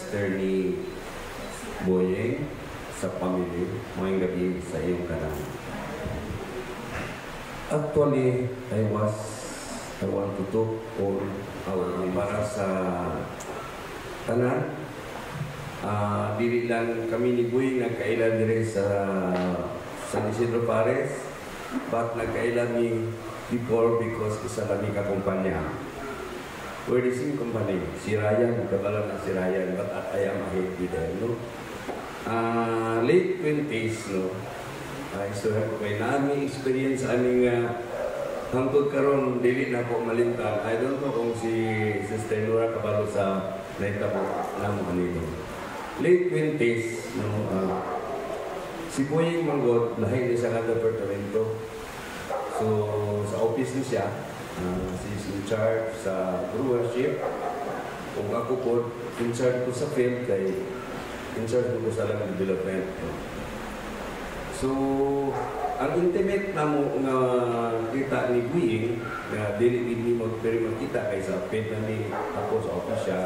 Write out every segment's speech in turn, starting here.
Pastor ni Boyeng sa pamilya. Ngayong gabi sa iyong kanan. Actually, I want to talk on para sa tanan. Dili lang kami ni Boy nagkailan dire sa San Isidro Pares, but nagkailan ni before because isa kami kakumpanya. We're the same company. Si Ryan, kabalan na si Ryan, but I am ahead with them, no? Late 20s, no? So, may naaming experience aming hangtod karon dili na po malimtan. I don't know kung si Sister Nora kabalo sa naita po namo anino. Late 20s, no? Si Boyeng Manggod, lahi ni sa departamento. So, sa office ni siya, she's in charge sa brewership. Kung ako po, in charge ko sa field, kay in charge ko sa land development. So, ang intimate na mo nga kita ni Boyeng, na dili mo pero makita kay sa field na ni ako sa office siya.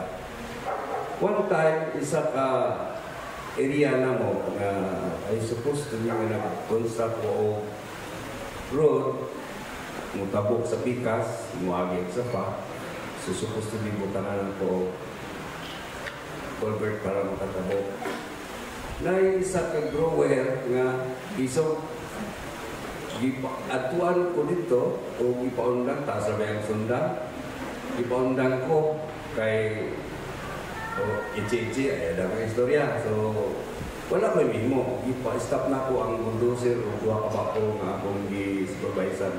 One time, isa ka area na mo na I supposed to be nag-construct o road, mutabok sa pikas, muagit sa pa. So, supposed to be butangan ko culvert para makatabok. Na isa ka grower nga iso atuan ko dito o ipaundang ta sa bayang sunda. Ipaundang ko kay ichi-ichi ay ada kang istorya. So, wala ko mismo. Ipa-stop na ko ang bulldozer o kuha ka ba ko nga akong gi-supervisor.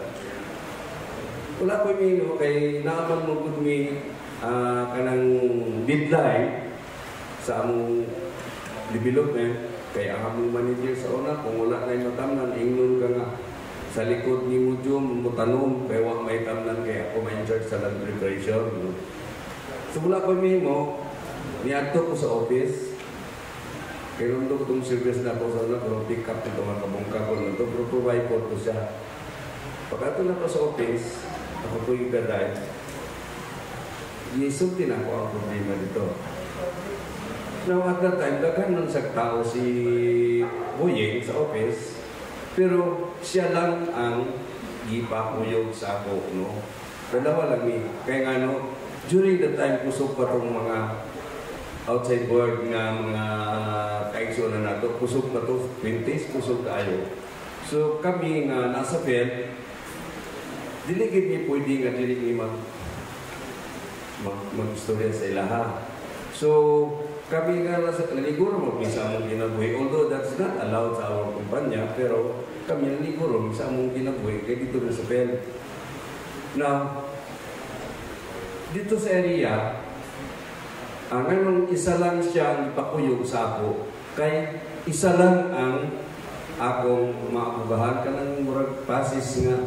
Wala ko mismo kay naaman mo kung may kanang deadline sa among development. Kay ang among manager sa una, kung wala na yung matamnan, ingnon ka nga sa likod ni Mujum, mutanom, kaya wak may tamnan kaya ako may in-charge sa land preparation. So wala ko mismo, niadto ko sa office. Kaya nung ko itong service na ako sa una, kung pick up ito mga kabungka ko nito, pero provide ko siya. Pagkato na ko sa office, ako po yung gaday, isulti na ako ang problema dito. Now at that time, daghan nun sa tao si Boyeng sa office, pero siya lang ang gipakuyog sa ako, no? Dalawa lang ni. Kaya nga, no, during the time, kusog pa itong mga outside board nga mga kaigsunan na ito, kusog pa ito, 20s, kusog tayo. So kami nga nasa field, diligid niya pwede nga dilig niya mag-istorya sa ilaha. So kami nga nasa naliguro mag-isa mong ginabuhi, although that's not allowed sa our kumpanya, pero kami naliguro mag-isa mong ginabuhi, kaya dito na sa field. Now, dito sa area, ngayon, isa lang siya ang ipakuyog sa ako. Kaya isa lang ang akong maabugahan ka ng murag pasis nga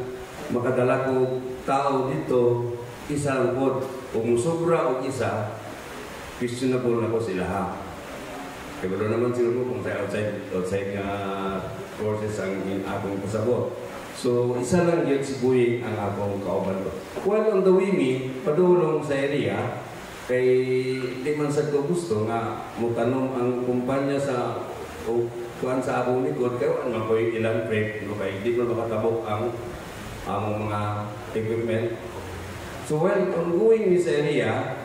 makadala ko tao dito, isa lang po. Kung sobra o isa, questionable na ko sila ha. Kaya wala naman sila mo kung sa outside nga courses ang akong pasabot. So, isa lang yun si Boyeng ang akong kauban ko. While on the way padulong sa area, kay di man sa gusto nga mutanong ang kumpanya sa o kuan sa akong likod kay wala ko ilang break no kay di man makatabok ang mga equipment. So while ongoing ni sa area,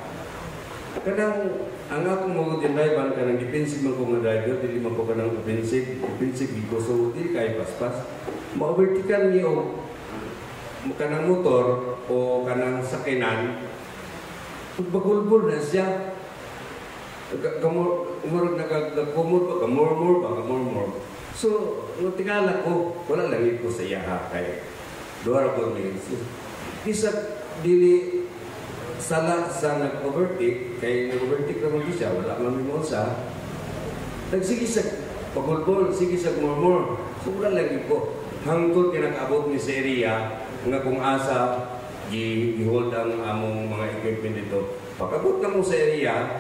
kanang ang akong mga driver kanang defensive man ko nga driver, dili man ko kanang offensive dito so di kay paspas. Ma-overtaken niyo kanang motor o kanang sakinan. Pagpagulbul na siya, umurog nagagumur pa, kamurmur. So, nung tingala ko, wala lang ito sa iya ha, kay doon ako ngayon. Isa, dili sala sa nag-overtake, kay nag-overtake naman siya, wala mamimol sa. Nagsige sa pagulbul, sige sa murmur. So, wala lang ito. Hangtod kinakaabot ni Seria, nga kung asa, i-hold ang among mga equipment dito. Pagkabot na mo sa area,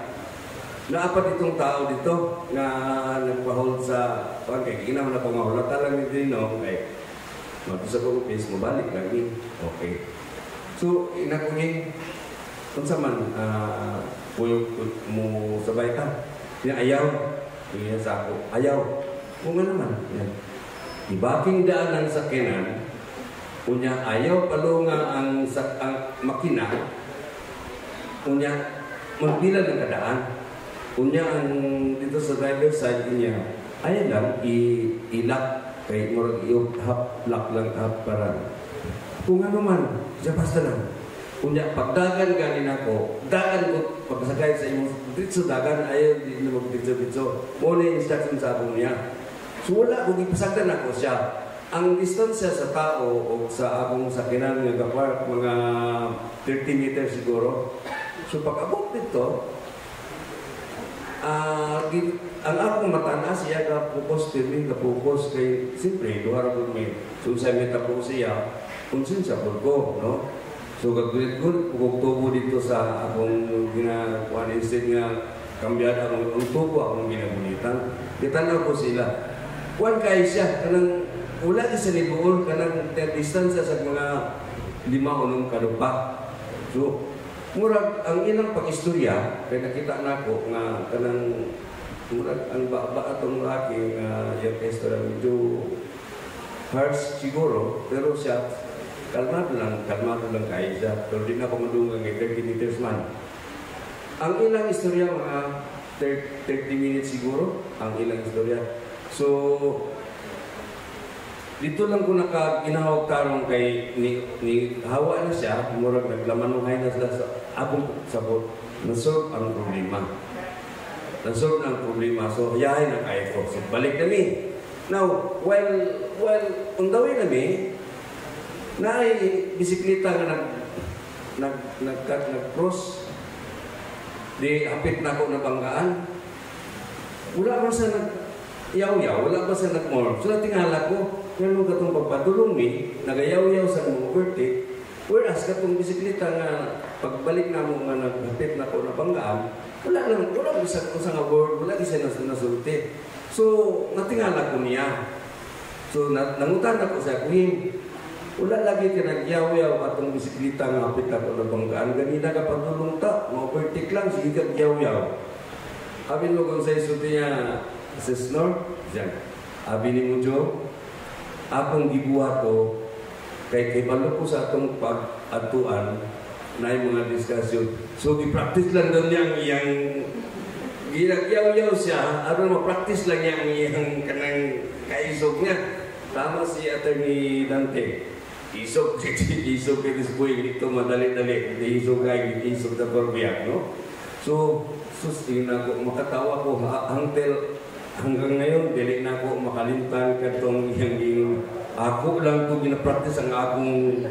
naapat itong tao dito na nagpa-hold sa kay ginawa na pangahulata lang ni Dino kay sa office mo balik lagi. Okay. So inakuning kung sa man Puyog mo sabay ka. Niya ayaw. Niya sa ako, ayaw. Kung nga naman. Yan. Ibaking daan ang sakinan, kunya ayaw palunga ang makina, kunya magbilan ng kadaan. Kunya ang dito sa driver side niya, ayaw lang ilak kay murag lock lang para. Kung ano man, siya basta lang. Kunya pagdagan ganin ako, dagan ko pagsakay sa imong dito dagan ayaw di na magditso-ditso. Mo na instruction sa akong niya. So wala kung ipasagdan ako siya. Ang distansya sa tao o sa akong sakinan nga gapar mga 30 meters siguro. So pag abot dito, ang akong matanas siya kapupos kami, kapupos kay siyempre duha ra ko mi. So sa meta po siya, unsin sa ko, no? So gagawin ko tubo dito sa akong ginakuan instead nga kambyad akong tubo akong ginabulitan. Kitanaw ko sila. Kuan kay siya kanang wala isa ni buol kanang distansya sa mga 5 o 6 kadupa. So murag ang ilang pag-istorya kay nakita nako nga kanang murag ang baba atong laki nga yung istorya medyo harsh siguro pero siya kalmado lang kay siya pero di na ko madungang 30 meters man. Ang ilang istorya mga 30 minutes siguro ang ilang istorya. So dito lang ko nakaginahawag tarong kay ni hawa na siya, murag naglamanuhay na sila sa abong sabot. Nasolve ang problema. Nasolve ang problema. So, hayahin na kayo ko. So, balik kami. Now, while on the way kami, na ay bisikleta nga nag-cross. Di hapit na ako na banggaan. Wala ba sa nag-yaw-yaw? Wala ba sa nag-mall? So, natingala ko, yan mo katong pagpadulong ni, nagayaw-yaw sa mga overtake, whereas katong bisikleta nga, pagbalik na mo nga naghapit na ko na banggaan, wala bisa ko sa nga board, wala bisa na nasulti. So, natingala ko niya. So, nangutan ako sa kuhin, wala lagi ka nagyaw-yaw atong bisikleta nga hapit na ko na banggaan, ganina ka padulong ta, ma-overtake lang, sige ka nagyaw-yaw. Abin mo kung sa isulti niya, sa snore, dyan. Abi ni mo, Joe, akong gibuhat ko kay balo ko sa atong pag-atuan na yung mga diskusyon. So, i-practice lang doon niya ang iyang ginagyaw-yaw siya, ma-practice lang niya ang iyang kanang kaisog niya. Tama si Attorney Dante. Isog kay Disboy dito madali-dali. Isog kay isog na Corbiak, no? So, tingnan ko, makatawa ko hanggang ngayon, dili na ako makalimtan katong yung ako lang ito ginapractice ang akong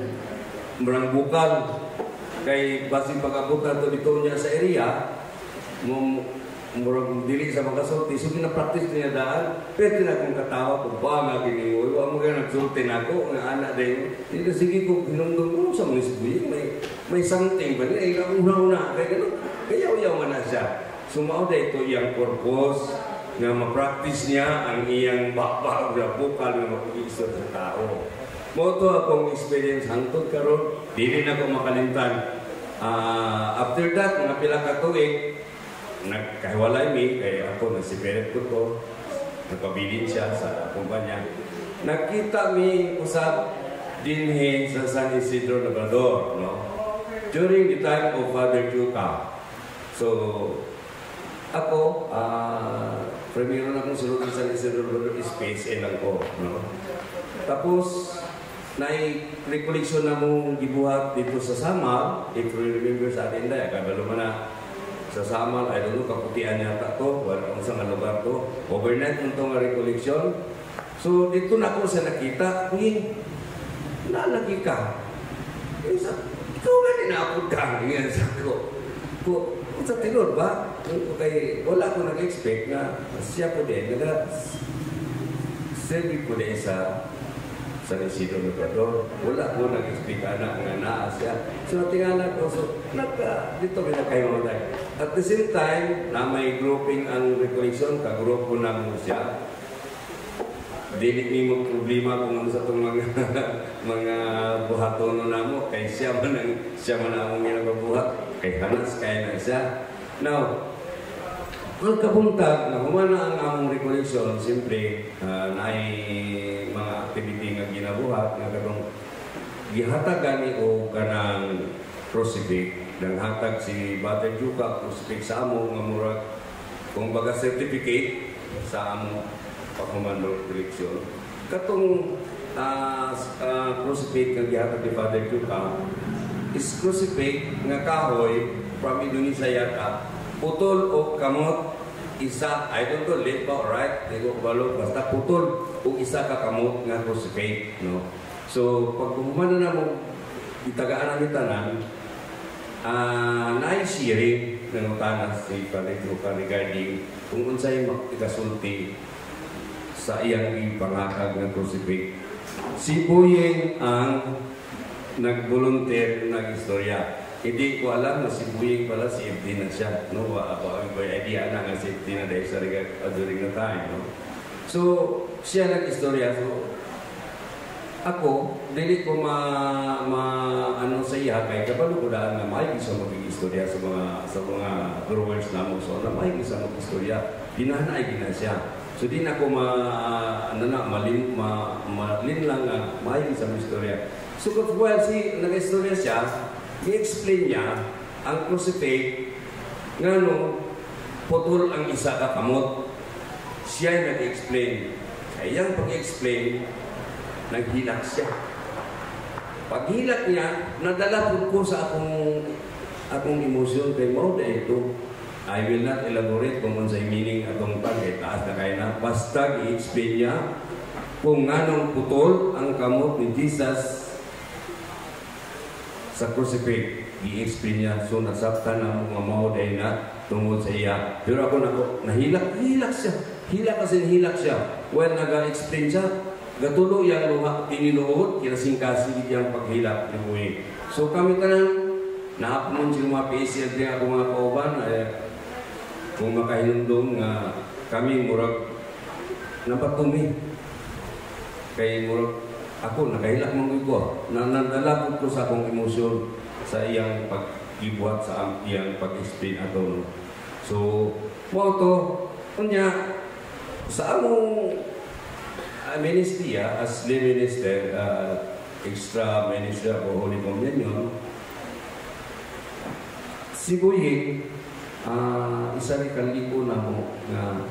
marangbukan. Kay basing pag-abot na ito dito niya sa area, murag dili sa makasulti. So ginapractice niya daan, pero na akong katawa ko, ba nga kiniwoy, wa mo kaya nagsulti na ako, nga anak din. Hindi sige ko, hinungdong ko sa munisipyo, may something ba niya, ay una-una, kaya gano'n, kayaw-yaw nga na siya. Sumao na ito yung purpose, nga ma-practice niya ang iyang bakbak na bukal na mag-iisot sa tao. Moto akong experience hangtod karon, dili na ko makalimtan. After that, mga pila ka tuig, nagkahiwalay mi, kaya ako nagsipirit ko, nagpabilin siya sa kumpanya. Nakita mi usap dinhi sa San Isidro Labrador, no? During the time of Father Chuka. So, ako, primero na kong sunod sa Isidro space lang ko, no? Tapos, recollection na mong gibuhat dito sa Samar, if you remember sa atin dahil, kabalo man na sa Samar, I don't know, kaputian yata to, wala kung saan lugar to, overnight nung itong recollection. So, dito na ako sa nakita, uy, nalagi ka. Ikaw nga ninapod ka, yan sa ko. Sa tinod ba? Okay, wala ko nag-expect na siya po din, nag-serve po din sa San Isidro Labrador. Wala ko nag-expect na naa siya. So, natingala ko, dito pinakayo tayo. At the same time, na may grouping ang recollection, kagrupo na mo siya. Dili ni mo problema kung ano sa itong mga buhatono na mo, kay siya man ang among ginagabuhat. Kay Hanas, kaya na siya. Now, pagkabuntag na humana ang among recollection, siyempre, naay mga activity nga ginabuhat nga katong gihatagan ni o kanang crucifix. Nang hatag si Batay Juka crucifix sa amo nga murag kung baga certificate sa amo pagkomando eleksyon. Katong crucifix nga gihatag ni Batay Juka is crucifix nga kahoy from Indonesia yata, putol o kamot isa, I don't know, late ba, right? Hindi ko kabalo, basta putol o isa ka kamot nga crucifix, no? So, pag kumana na mo, itagaan ang itanan, naisiri ng utanas si Palituka regarding kung unsay ikasulti sa iyang ipangakag ng crucifix. Si Buying ang nag-volunteer ng istorya. Hindi ko alam na si Buying pala si FD na siya. No? Ako ang idea na nga si FD na dahil sa during the time. No? So, siya nag-istorya. So, ako, dili ko ano sa iya kay kabalo ko daan na may isa mag-istorya sa mga drawers namo, so na may isa mag-istorya dinanay gina siya, so di na ko malin lang nga may isa mag-istorya. So while si nag-istorya siya, i-explain niya ang crucifix ngano putol ang isa ka kamot. Siya nag-explain, kaya pag-explain naghilak siya. Paghilak niya, nadala ko sa akong emosyon kay mo dahil ito. I will not elaborate kung ano sa meaning atong pag taas na kaya na. Basta i-explain niya kung anong putol ang kamot ni Jesus sa crucifix. I-explain niya. So nasabtan ang mga mao dahil na tungod sa iya. Pero ako nahilak siya. Hilak siya. When nag-explain siya, gatulo yang luha tiniluod kinasingkasi yang paghilap ni Buying. So kami tanang naapon sila mga PSL din ako mga kauban kung makahinundong nga kami murag napatumi kay murag ako nakahilak mong igo na nadala ko sa akong emosyon sa iyang pag-ibuhat sa iyang pag-explain ato. So mo to kunya sa among ministry as lay minister, extra minister o Holy Communion, si Buying, isa rin kalipo na mo na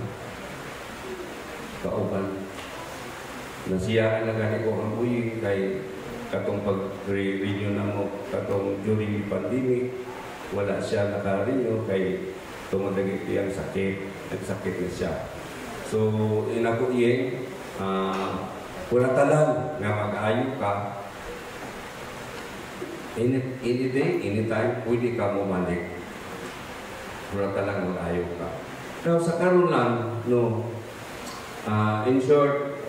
kauban. Nasiyahan na gani ko ang Buying kay katong pag-renew na mo, katong during the pandemic, wala siya naka-renew kay tumadagit iyang sakit, nagsakit na siya. So, inako iyeng, wala talang nga mag-ayo ka any day, anytime, pwede ka bumalik. Wala talang mag-ayo ka. Now, sa karon lang, no, in short,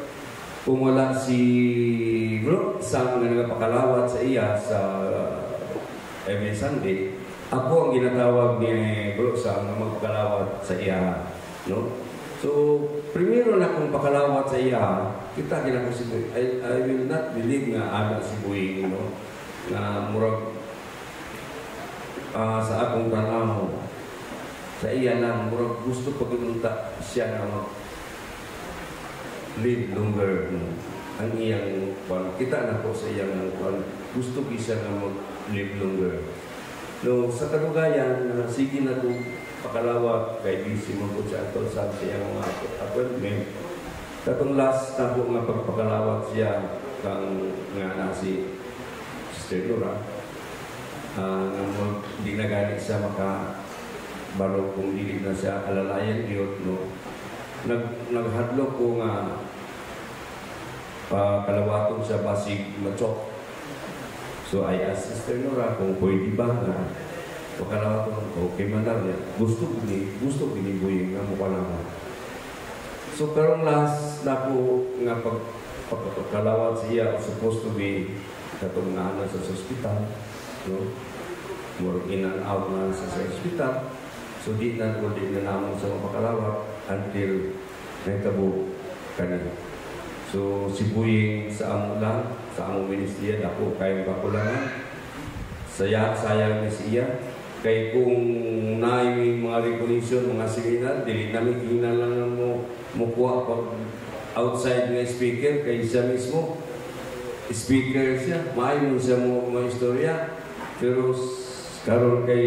kung wala si Bro Sam na nagpakalawat sa iya sa every Sunday, ako ang ginatawag ni Bro Sam na magpakalawat sa iya, no? So, primero na kung pakalawat sa iya, kita ginako si Buying. I will not believe nga ana si Buying, no? Na murag sa akong tanaw, sa iya lang, murag gusto pagdunta siya na live longer, no? Ang iyang kita na po sa iyang gusto siya na mag-live longer. No, sa kalugayan, sige na kung pakalawat kay busy mo po siya ito sa siyang mga appointment. Katong last na po nga pagpakalawat siya kang nga na si Sister Nora, hindi na ganit siya makabaro kung dilig na siya alalayan yun, no? Naghadlok ko nga kalawatong siya basig machok. So I asked Sister Nora kung pwede ba nga pakalawatong okay man lang niya. Gusto gini Buying nga mukha naman. So pero last na po nga pagkalawat siya supposed to be katong nga sa hospital, no? More in and out na sa hospital. So di na naman sa pakalawat until naitabo kanina. So si Buying sa amo lang, sa among ministry ako kayong kakulangan. Sayang na siya Kay kung naay mga recognition, mga seminar, dili namin kinalangan mo mukuha pag outside ng speaker, kay siya mismo speaker siya, maayon siya mo mga istorya, pero karon kay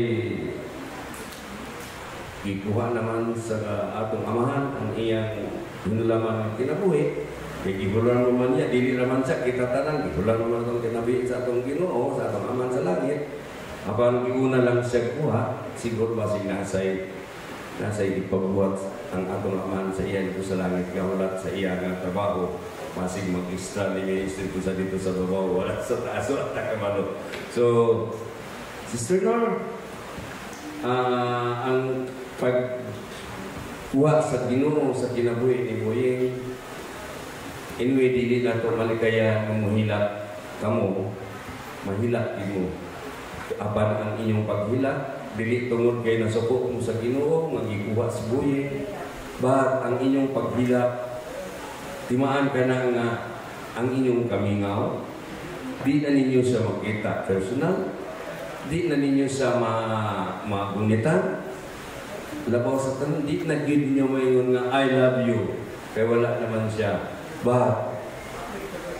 ikuha naman sa atong amahan ang iyang hinulaman kinabuhi. Kaya gibulan naman niya, dili naman siya kita tanan, gibulan naman itong kinabi sa atong Ginoo, sa atong aman sa langit. Apan giuna lang siya kuha, siguro basig nasay ipagbuhat ang atong aman sa iya dito sa langit, kahulat sa iya nga trabaho, basig mag-extra ni ministry ko sa dito sa babaw, wala sa taas, wala takamalo. So, Sister Nor, ang pagkuha sa Ginoo sa kinabuhi ni Boying, anyway, dili na ito malikaya ng mahilak kamo, mahilak mo. Aban ang inyong paghilak, dili tungod kay nasuko mo sa Ginoo, magikuha si Boying. But ang inyong paghilak, timaan ka na nga ang inyong kamingaw, di na ninyo siya makita personal, di na ninyo siya magunitan, labaw sa tanan, di na yun ninyo mayon nga I love you, kaya wala naman siya. But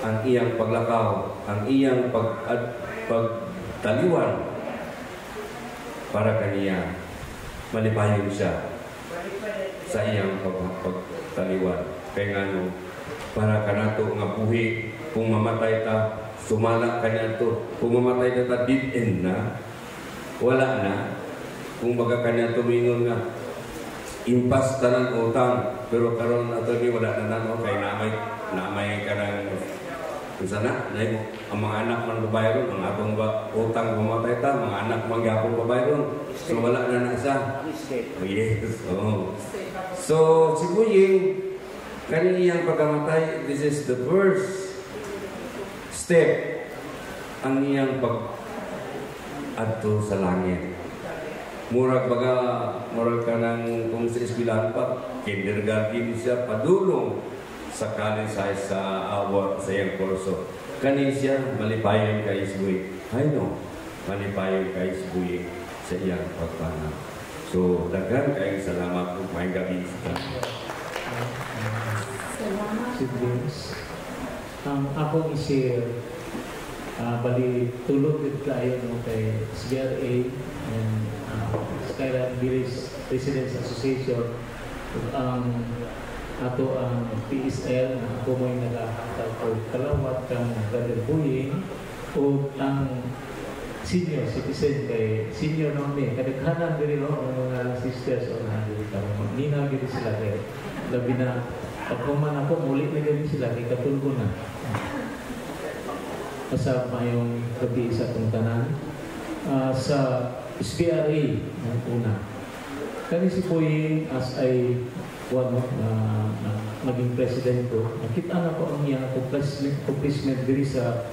ang iyang paglakaw, ang iyang pagtaliwan para kaniya, malipayon siya sa iyang pagtaliwan. Kaya nga no, para kanato nga buhi, kung mamatay ta, sumala ka na ito. Kung mamatay ta, deep end na, wala na. Kung baga ka na tumingon nga, impas ta ng utang, pero karon na ito, wala na na, kay namay ka ng sana, ang mga anak man babayron, ang atong utang mamatay ta, mga anak mangyapon babayron, so wala na na siya. Oh, yes. Oh. So, si Boying, kaniyang pagkamatay, this is the first step ang iyang pag-adto sa langit. Murag ka ng kung sa eskwelahan pa, kindergarten siya, padulong sa college sa award sa iyang kurso. Kanin siya, malipayon kay Isbuy. I know, malipayon kay Isbuy sa iyang pagpanaw. So, daghan kayong salamat po, may gabi sa siblings. Ang akong i-share, bali tulog din kayo kay SBRA and Skyline Village Residents Association. Ang ato ang PSL na ako mo'y nag-ahatag o kalawat kang Brother Boying o ang senior citizen kay senior namin. Kadaghanan din ang mga sisters o nandito kami. Ninaw din sila kay labi na pagkuman ako, muli na din sila kay katulgo na. Kasama yung gabi sa itong tanan. Sa SBRA ng una. Kani si Boying as ay naging president ko, nakita na ko ang iyang accomplishment diri sa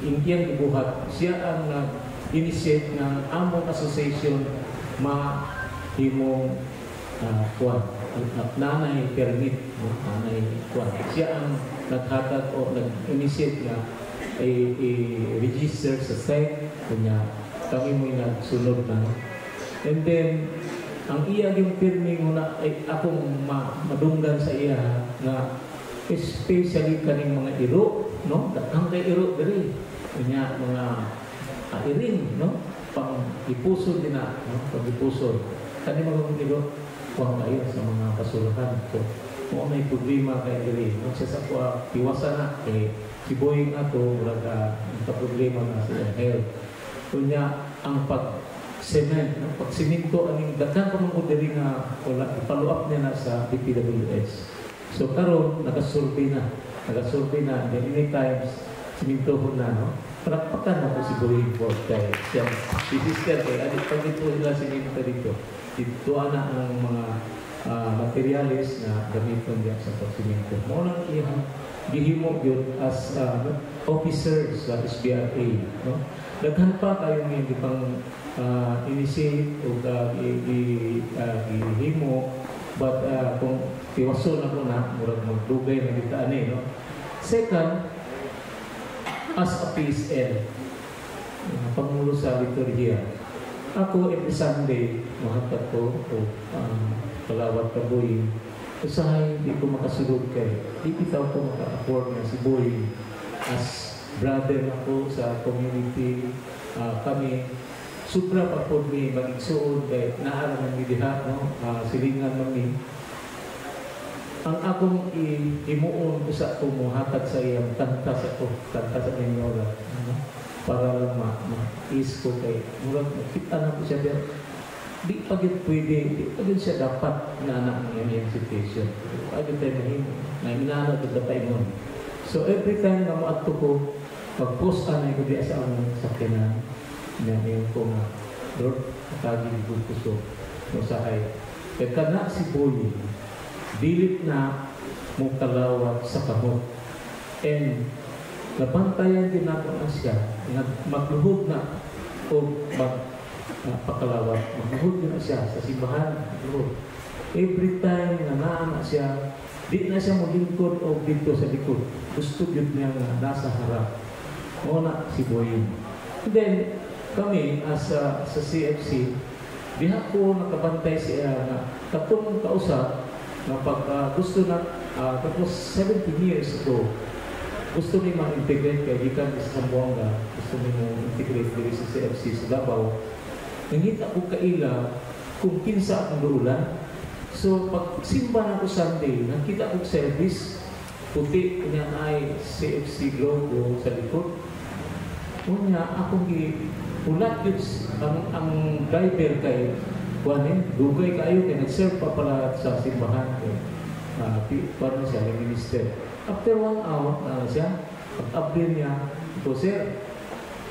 Indian ibuhat. Siya ang nag-initiate ng among association mahimong nanay permit, nanay kuwan. Siya ang naghatag o nag-initiate nga i-register sa site kanya kami mo'y nagsunod na. And then ang iya yung pirmi muna ay akong madunggan sa iya na especially kaning mga iro, no? Ang kay iro diri kanya mga iring, no? Pang ipusod din na, no? Pag ipusod kani mga iro kuang kayo sa mga kasuluhan. So kung may problema kay diri, siya sa kuha iwasan na kay si Boying ato wala ka problema na sa health. Kunya ang pag-cement, pag-siminto, ang daghang kamang diri nga wala, follow up niya na sa DPWS. So karon nagasurvey na, many times simintohon na, no? Palakpakan na po si Boying Ford kay siya, si sister kay adik pag dito nila siminto dito. Dito na ang mga materialis na gamiton diyan sa pagsiminto. Mo lang iyang gihimo yun as officer sa SBRA, no? Daghan pa kayo nga pang initiate o gihimo, but kung tiwaso na ko na murag magdugay na kita no? Second, as a PSL, pangulo sa liturhiya, Ako every Sunday, mahatag ko o palawat ka boy. Usahay, hindi ko makasulod kay. Di bitaw ko maka-afford na si boy. As brother ako sa community, kami, sobra pa po ni magigsuon kay naara ng diha, no? Silingan mami. Ang akong imuon ko sa akong muhatag sa iyang kanta sa Minora. Para lang ma-is ko kay murag makita na ko siya pero di pa yun pwede, di pa yun siya dapat na anak ng iyang situation. Ayaw tayo mahimo, na inaanap ito pa inon. So every time na maato ko, pag-post anay ko diya sa among sakyanan, namin ko nga, Lord, matagin ko puso, masahay. Kaya kana si Boy, dilit na mo kalawat sa kamot. And nabantayan din ako na siya, magluhod na o magpakalawat, magluhod na siya sa simbahan. Every time na naana siya, di na siya maglingkod o dito sa likod. Gusto yun niya na nasa harap. Una si Boyin. And then, kami as sa CFC, diha ko nakabantay siya na katong kausap na pag gusto na, tapos 17 years ago, gusto niyo ma-integrate kay Gikan sa Zamboanga, gusto niyo ma-integrate dito sa CFC sa Davao. Nangita ko kaila kung kinsa ang duulan. So, pag simba na ko Sunday, nakita ko service, puti niya ay CFC logo sa likod. Una, akong ulat yun ang driver kay Juanin, dugay kayo, kaya nag-serve pa pala sa simbahan. Parang siya, minister. After 1 hour na siya, pag-update niya, ito sir,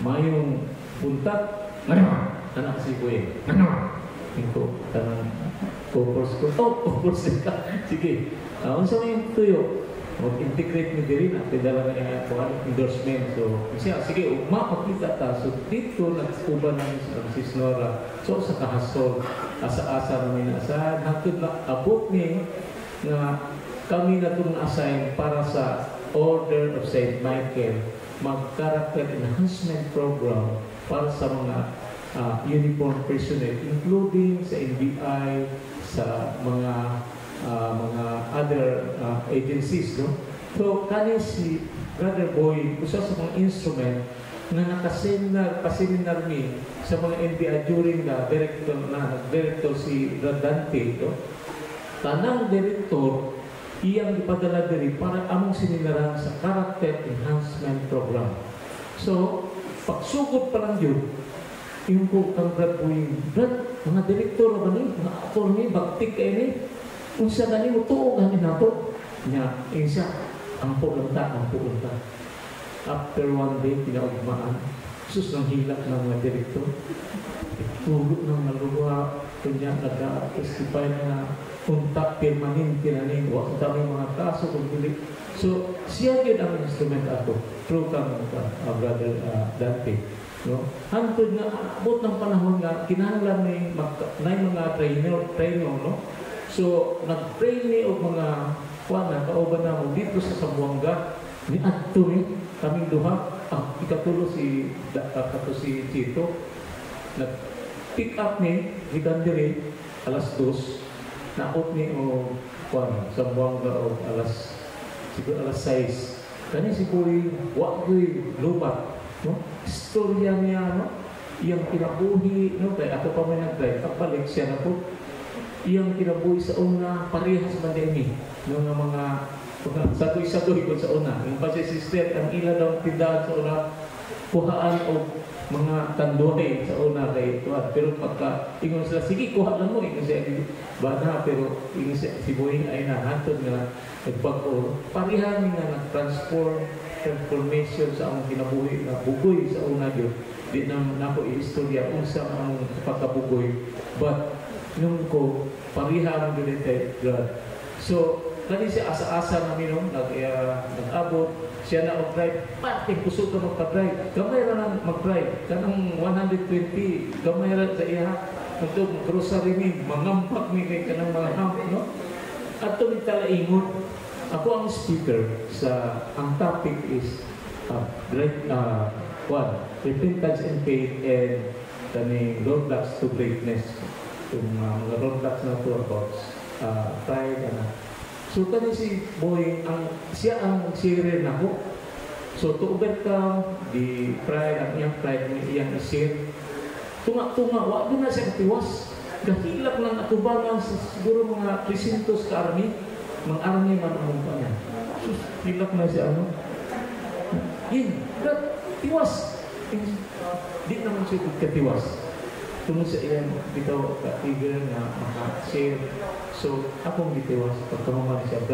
mayong puntat, anak si Kuya. Ito, tanang course ko. Course ka. Sige. Ano sa may tuyo? Mag-integrate mo din rin at pinadala na endorsement. So, siya, sige, mapakita ta. So, dito, nag-uba namin sa Sis Nora. So, sa kahasol, asa-asa namin asahan. Hatod na abot niya na kami na itong assign para sa Order of St. Michael mag-character enhancement program para sa mga uniform personnel, including sa NBI, sa mga other agencies, no? So, kani si Brother Boy, usa sa mga instrument na nakaseminar ni sa mga NBI during the director si Radante, no? Tanang director, iyang ipadala diri para among sininaran sa character enhancement program. So, pagsugod pa lang yun, yung po kang Brad Boy, Brad, mga direktor ba ni, mga aktor ni, baktik kayo ni, kung siya gani mo tuo gani nato niya siya ampo lang ta. After 1 day pinaugmaan sus nang hilak ng mga direktor tulog ng naluwa kunya nag-testify na kontak permanente na ni wa kami mga kaso kung dili. So siya gyud ang instrument ato through kang brother Dante, no? Hantod na abot ng panahon nga kinahanglan ni mga trainer, no? So, nag-pray ni o mga kauban na mo dito sa Zamboanga ni adto ni kaming duha ikatulo si Tito nag-pick up ni gigandiri alas 2 naot ni o Zamboanga o alas 6 kani si Boy wakoy lupat, no? Istorya niya, no? Iyang kinabuhi, no? Kaya ako pa may nag-drive pagbalik siya na po iyang kinabuhi sa una, parehas man din ng mga sagoy-sagoy ko sa una. Yung pasisister, ang ila daw tindahan sa una, kuhaan o mga tandoy sa una kay Tuhan. Pero pagka, ingon sila, sige, kuha lang mo. Ingon siya, bana, pero ingon siya, si Boying ay nahatod nga, nagpag-o. Parihan nga transformation sa among kinabuhi na bugoy sa una yun. Di na ako i-istorya kung sa among pagkabugoy. But, nung ko, parihan ang ganito, God. So, kani siya asa-asa namin nung nag-abot, siya na mag-drive, pating puso ka magpa-drive. Gamay na lang mag-drive. Kanang 120, gamay na sa iya. Ito, grocery ni, mangampak ni kay kanang mga hamp, no? At ito talaingon, ako ang speaker ang topic is repentance and faith and kaning roadblocks to greatness. Kung mga roadblocks na to about pride, So, kani si Boy, siya ang share nako. So, to overcome the pride, ang iyang pride, ang iyang isir, tunga-tunga, wag na siya katiwas. Gahilak lang atubangan sa siguro mga 300 ka army, mga army man ang pa niya. Sus, hilak na siya, tiwas. Di naman siya katiwas. Tungod sa iyang bitaw ka-eager na maka-share. So, akong bitiwas, pagkamuman siya,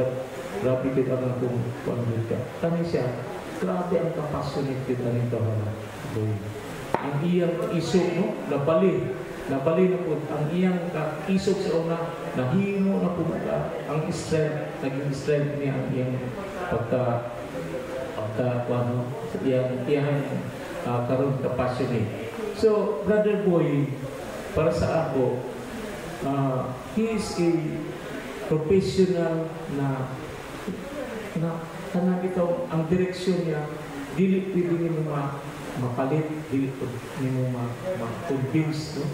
grabe din ang akong pamilya ka. Kani siya, grabe ang kapassionate din na nito. Ang iyang isok, no? Nabali na po. Ang iyang isok sa una, nahimo na po ang strength, naging strength niya ang iyang iyang karoon kapassionate. So, Brother Boy, para sa ako, he is a professional na kanang ito, ang direksyon niya, dili pwede mo mapalit, dili mo ma-convince, no?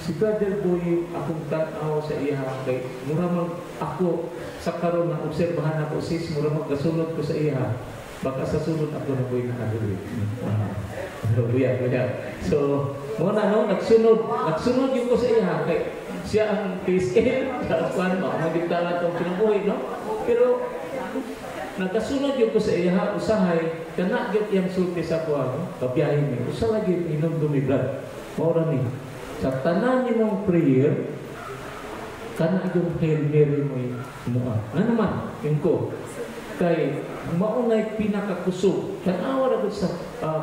Si Brother Boy, akong tanaw sa iya, kay mura ako sa karon na obserbahan ako, sis, mura gasunod ko sa iya, baka sa sunod ako na Boy nakaduli. So, muna no, nagsunod yung ko sa iya, kay siya ang PSL, sa kuan mo, magdiktaran itong pinabuhay, no? Pero, nagkasunod yung ko sa iya, usahay, kana yung sulti sa kuan, kabiyahin mo, usa lagi inom dumiblag. Maura ni, sa tanan niyo mong prayer, kana yung Hail Mary mo yung ano naman, yung ko, kay maunay pinakakusog. Tanawa na sa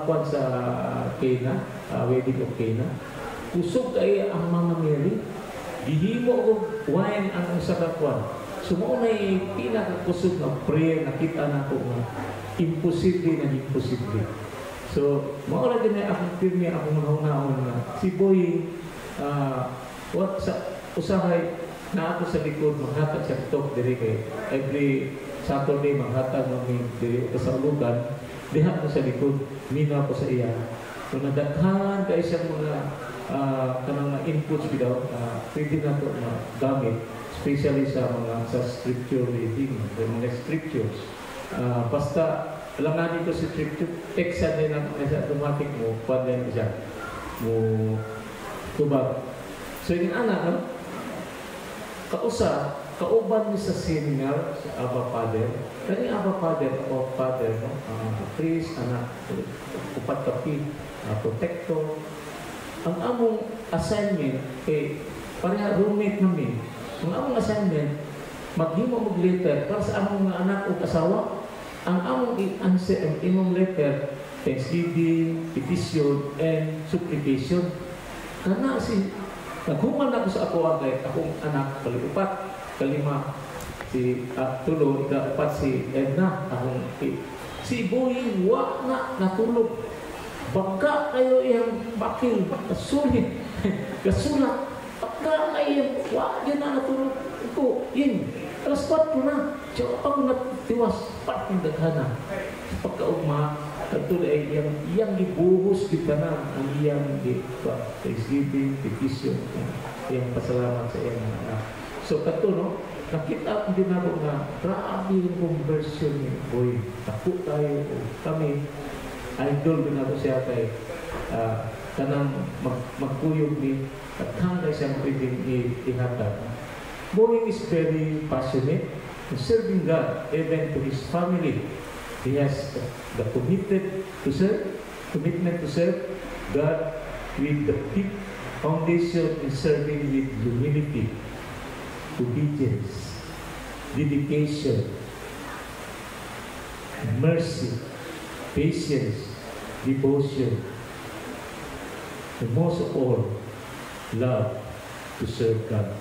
kuan sa Cana, wedding of Cana. Kusog kay ang Mama Mary. Gihimo og wine ang usa ka kuan. So maunay pinakakusog na prayer nakita nako nga imposible na imposible. So mao ra din akong pirmi akong mahunahon na si Boy what sa usahay na ako sa likod maghatag sa talk diri kay every Saturday maghatag kami diri sa lugan diha ko sa likod mina ko sa iya kung nadaghan kay siyang mga kanang inputs bidaw pwede na ito gamit especially sa mga sa scripture reading the mga scriptures basta langanin ko si scripture text din ang automatic mo pwede siya mo tubag so yung anak no? Kauban ni sa seminar sa Abba Father. Kani Abba Father o Father, no? Priest, anak, upat kapi, protector. Ang among assignment, pareha roommate namin. Ang among assignment, maghimo mag letter para sa among mga anak o asawa. Ang among answer, ang imong letter, thanksgiving, petition, and supplication. Kana si naghuman ako sa ako akong anak kaliupat, kalima si tulo, ikaapat si Edna, akong si Boy wa na natulog. Baka kayo iyang bakil, kasulit, kasulat. Baka kayo wa yun na natulog ko. Yun, alas 4 na. So ako natiwas, pating daghana. Pagkaugma, katulad ay iyang gibuhos kita na ang iyang thanksgiving, petition, iyang pasalamat sa iyang anak. So kato no, nakita ko din ako nga grabe yung conversion ni Boy. Tako tayo, kami, idol din ako siya kay kanang magkuyog ni at hanggang siyang pwedeng ihatag. Boy is very passionate in serving God, even to his family. He has the commitment to serve God with the deep foundation in serving with humility, obedience, dedication, mercy, patience, devotion, and most of all, love to serve God,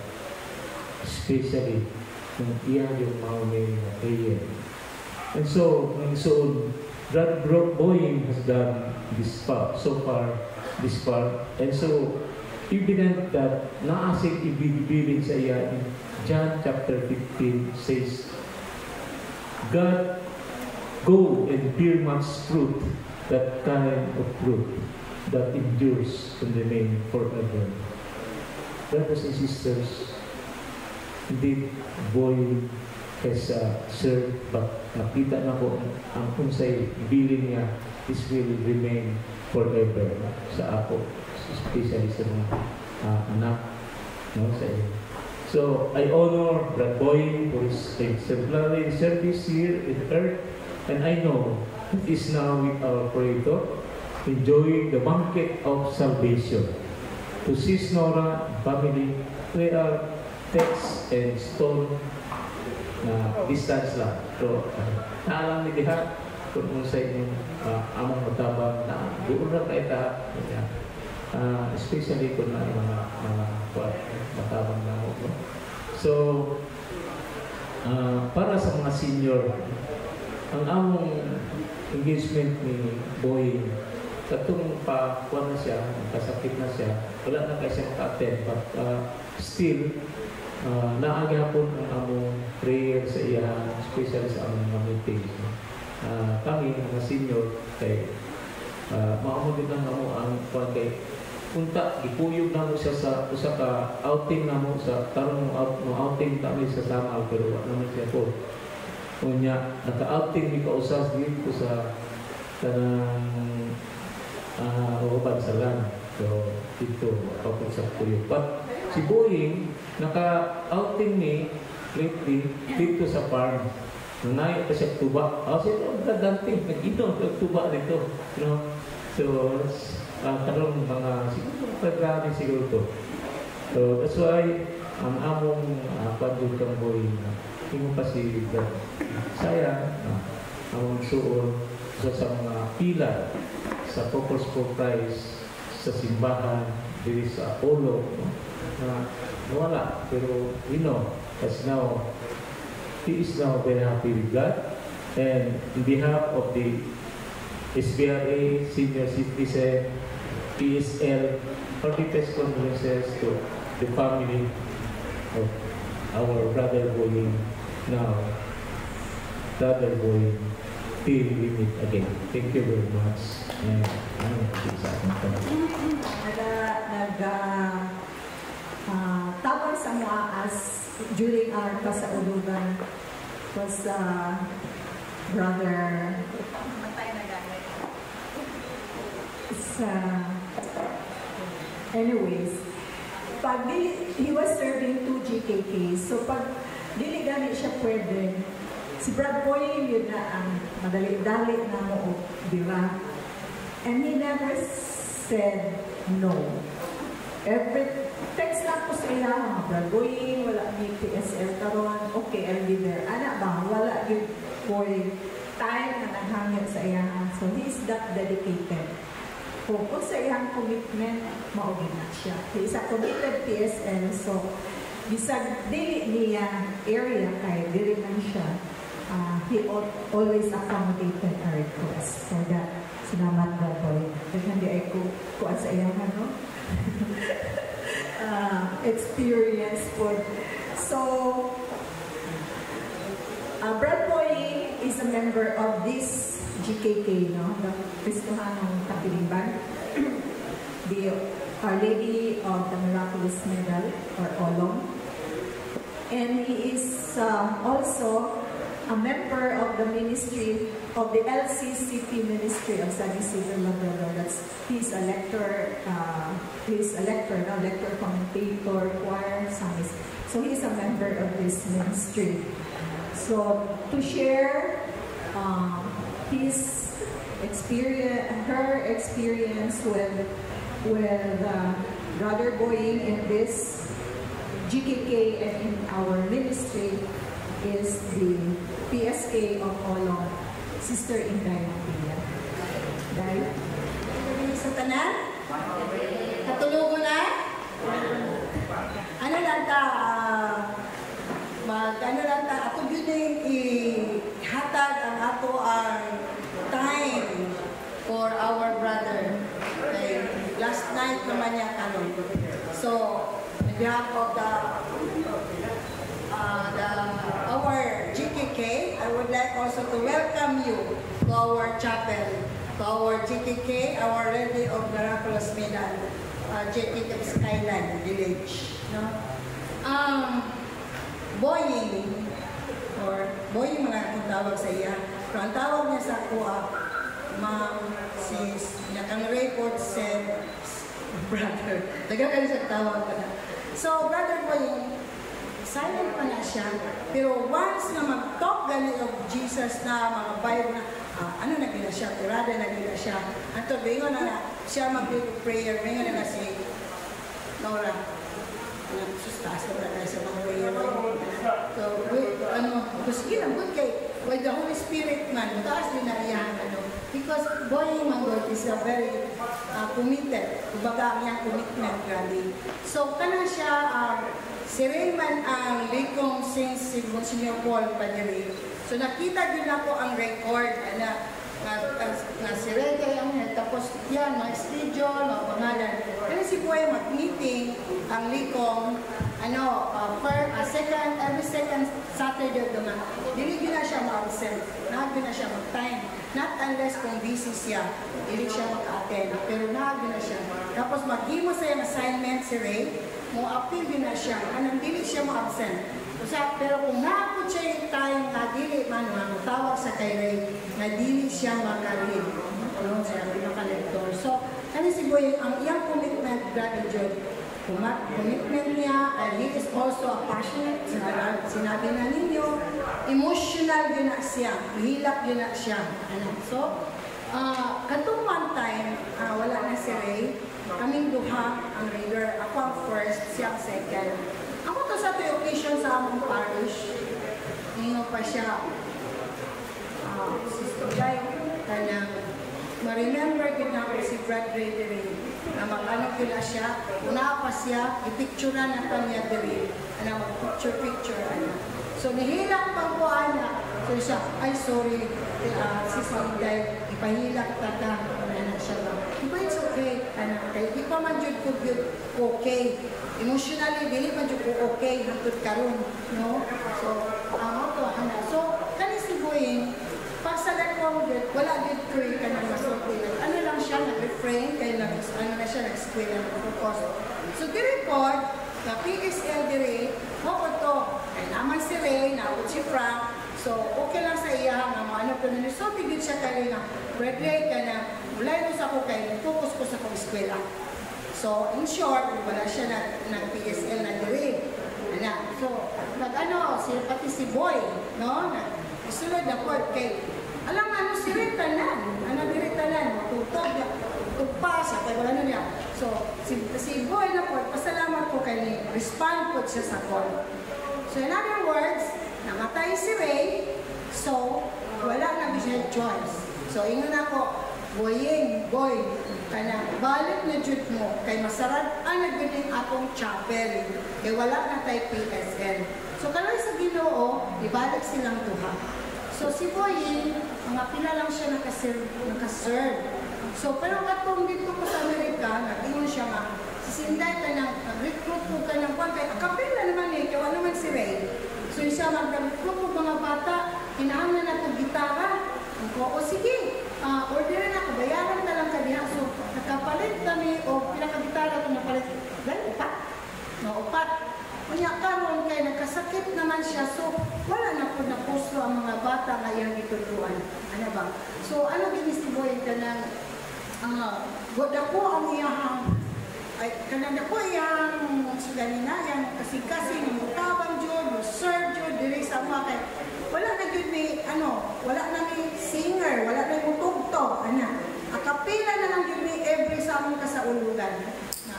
especially kung iyan yung maunay na prayer. And so, that Boy has done this far, and so, evident that naasing ibibilin sa iya in John chapter 15 says, God, go and bear much fruit, that kind of fruit. that endures and remain forever. Brothers and sisters, indeed, Boy has served, but nakita na ko ang unsay bilin niya, this will remain forever sa ako, especially sa mga anak, no, sa iyo. So, I honor Brad Boy for his exemplary service here in earth, and I know that he is now with our Creator, enjoying the banquet of salvation. To Sis Nora family, we are text and stone na distance lang. So, naalang ni diha kung sa inyong among matabang na doon na kayo ta, especially kung na mga matabang na ako. So, para sa mga senior, ang among engagement ni Boy, katong kuha na siya, kasakit na siya, wala na kayo siya maka-attend, but still, naagihapon ang among prayer sa iya, especially sa among mga meetings. Kami, mga senior, kay maamon din lang mo ang kuha kay punta, ipuyog na mo siya sa usa ka outing na mo sa tarong outing kami sa Samal, pero wala naman siya po. Kunya, naka-outing ni kausas dito sa tanang Roban Salan. So, dito, kapag sa Puyog. But, si Boying, naka-outing ni lately dito sa farm. Nanay pa siya tuba. Siya, dadanting, nag-ito, nagtuba dito. You know? So, tarong mga, siguro, pagkami siguro to. So, that's why, ang among pandun kang Boying, hindi pa si sayang, among suon, sa mga pila, sa Focus for Christ, sa simbahan, diri sa Apollo, na wala. Pero we know, as now, he is now very happy with God. And in behalf of the SBRA, Senior Citizen, PSL, our deepest condolences to the family of our brother Boying. Now, brother Boying, till we meet again. Thank you very much. And tawag sa mga as during our kasaulugan was brother anyways, pag he was serving 2 GKK, so pag dili gani siya pwede, si Brad Boy yun na ang madali-dali na mo dira. And he never said no. Every text lang po sa ila, mga Brad Boy, wala ni PSL karon, okay, I'll be there. Ana ba, wala yung Boy time na naghangit sa iyahan. So he's that dedicated. Kung sa iyang commitment, maugin na siya. He is a committed PSL, so bisag dili niya area kay dili lang siya. He always accommodated our request. For that, salamat na po. Hindi ay kuha sa iyang experience po. So, Brad Boy is a member of this GKK, no? The Kristohanong Kapilingban. The Our Lady of the Miraculous Medal, or Olong. And he is also a member of the ministry of the LCCP Ministry of San Isidro Labrador. He's a lector, lector, commentator, choir, psalmist. So he's a member of this ministry. So to share his experience, her experience with Brother Boying in this GKK and in our ministry is the PSK of Olong, Sister Inday Mapilla. Dahil sa tanan? Katulugo na? Ano lang ta? Ako yun ihatag ang ato ang time for our brother. Okay. Last night naman niya kanon. So, on behalf of our GKK, I would like also to welcome you to our chapel to our GTK, Our Lady of Miraculous Medal, GTK Skyline Village. No? Boying, or Boying mga kung tawag sa iya. Pero ang tawag niya sa ako, ma'am, sis, nakang report said, brother. Nagkakali sa tawag ka na. So, brother Boying, silent pa na siya. Pero once na mag-talk gani of Jesus na mga Bible na, ano na gina siya, kurada na gina siya. Ato, bingon na siya mag-prayer, bingon na si Nora. Sustaso na tayo sa mga prayer. So, sige lang, good kay, with the Holy Spirit man, mataas din na iyan, because Boying Manggol is a very committed, kumbaga ang iyang commitment, grabe. So, kana siya, si Raymond ang likong since si Monsignor Paul Padre. So, nakita din ako ang record na si Ray kayo tapos yan, mga schedule, mga pangalan. Kaya si Boy mag-meeting ang likong, every second Saturday of the month. Dili na siya ma-absent, nagbi na siya mag-time. Not unless kung busy siya, dili siya mag-attend. Pero nagbi na siya. Tapos mag-himo sa yung assignment si Ray, mo-appeal din na siya, anong dili siya ma-absent. Pero kung naapot siya yung time na dili man, tawag sa kay Ray, na dili siya makalib. Siya makalektor. So, kani si Boy, ang iyang commitment, Brother John, commitment niya, and he is also a passionate, sinabi na ninyo, emotional yun na siya, hilap yun na siya. So, katong one time, wala na si Ray, kaming duha ang reader, ako ang first, siya ang second. Ako to sa occasion sa among parish, ngayon pa siya, Sister Jai, kanang ma-remember din ako si Brad Ray na mag-anak yun na siya, una pa siya, ipicturean na kanya diri, mag-picture. So, nihilak pa po, so siya, ay sorry, Sister Jai, ipahilak ka, siya ba? Diba it's okay, kaya di pa man jud ko okay. Emotionally, dili man jud ko okay, hangtod karon, no? So, so, kani si Boying, pag sa lakong jud, wala jud ko kanang masulti. Ano lang siya, nag-refrain, kaya na siya, nag-square na focus. So, di-report, na PSL diri, to, kaya naman si Ray, naabot si Frank, so, okay lang sa iya, ano ko na so, tigil siya kayo na, Red ka na, mulay mo sa ko kayo, focus ko sa kong eskwela. So, in short, wala siya nag-PSL na diri. So, pati si Boy, no? Isulod na po, kay, alam si Ray tanan, diri tanan, tugpa siya, kaya wala niya. So, si Boy na po, pasalamat po kayo, respond po siya sa call. So, in other words, namatay si Ray, so, wala na siya choice. So, ingon ako, Boying, Boy, kana balik na jud mo, kay masarap ang nagbining akong chapel, kay wala na tayo PSL. So, kalay sa Ginoo, ibalik silang duha. So, si Boying, mga pila lang siya nakaserve. So, pero katong dito ko sa Amerika, nag-ingon siya nga, sisinday ka ng, nag-recruit ko ka ng kwan, kaya kapila naman kaya wala naman si Ray. So, siya mag-recruit ko mga bata, hinahanglan na itong gitara. O sige, orderin ako, bayaran na lang kaniya. So, nakapalit kami, o pinakagitara ko napalit, dahil upat. No, upat. Kanya karon kay nagkasakit naman siya, so wala na po na puso ang mga bata na iyang ituluan. Ano ba? So, ano ginisiboy ka ng, dako ang iyahang, ay, kanang dako iyang, ganina, yung kasi mutawang dyan, serve dyan, diri sa mga kay, wala na yun may, wala na may singer, wala na yung tugtog, akapila na lang yun may every sa among kasaulugan.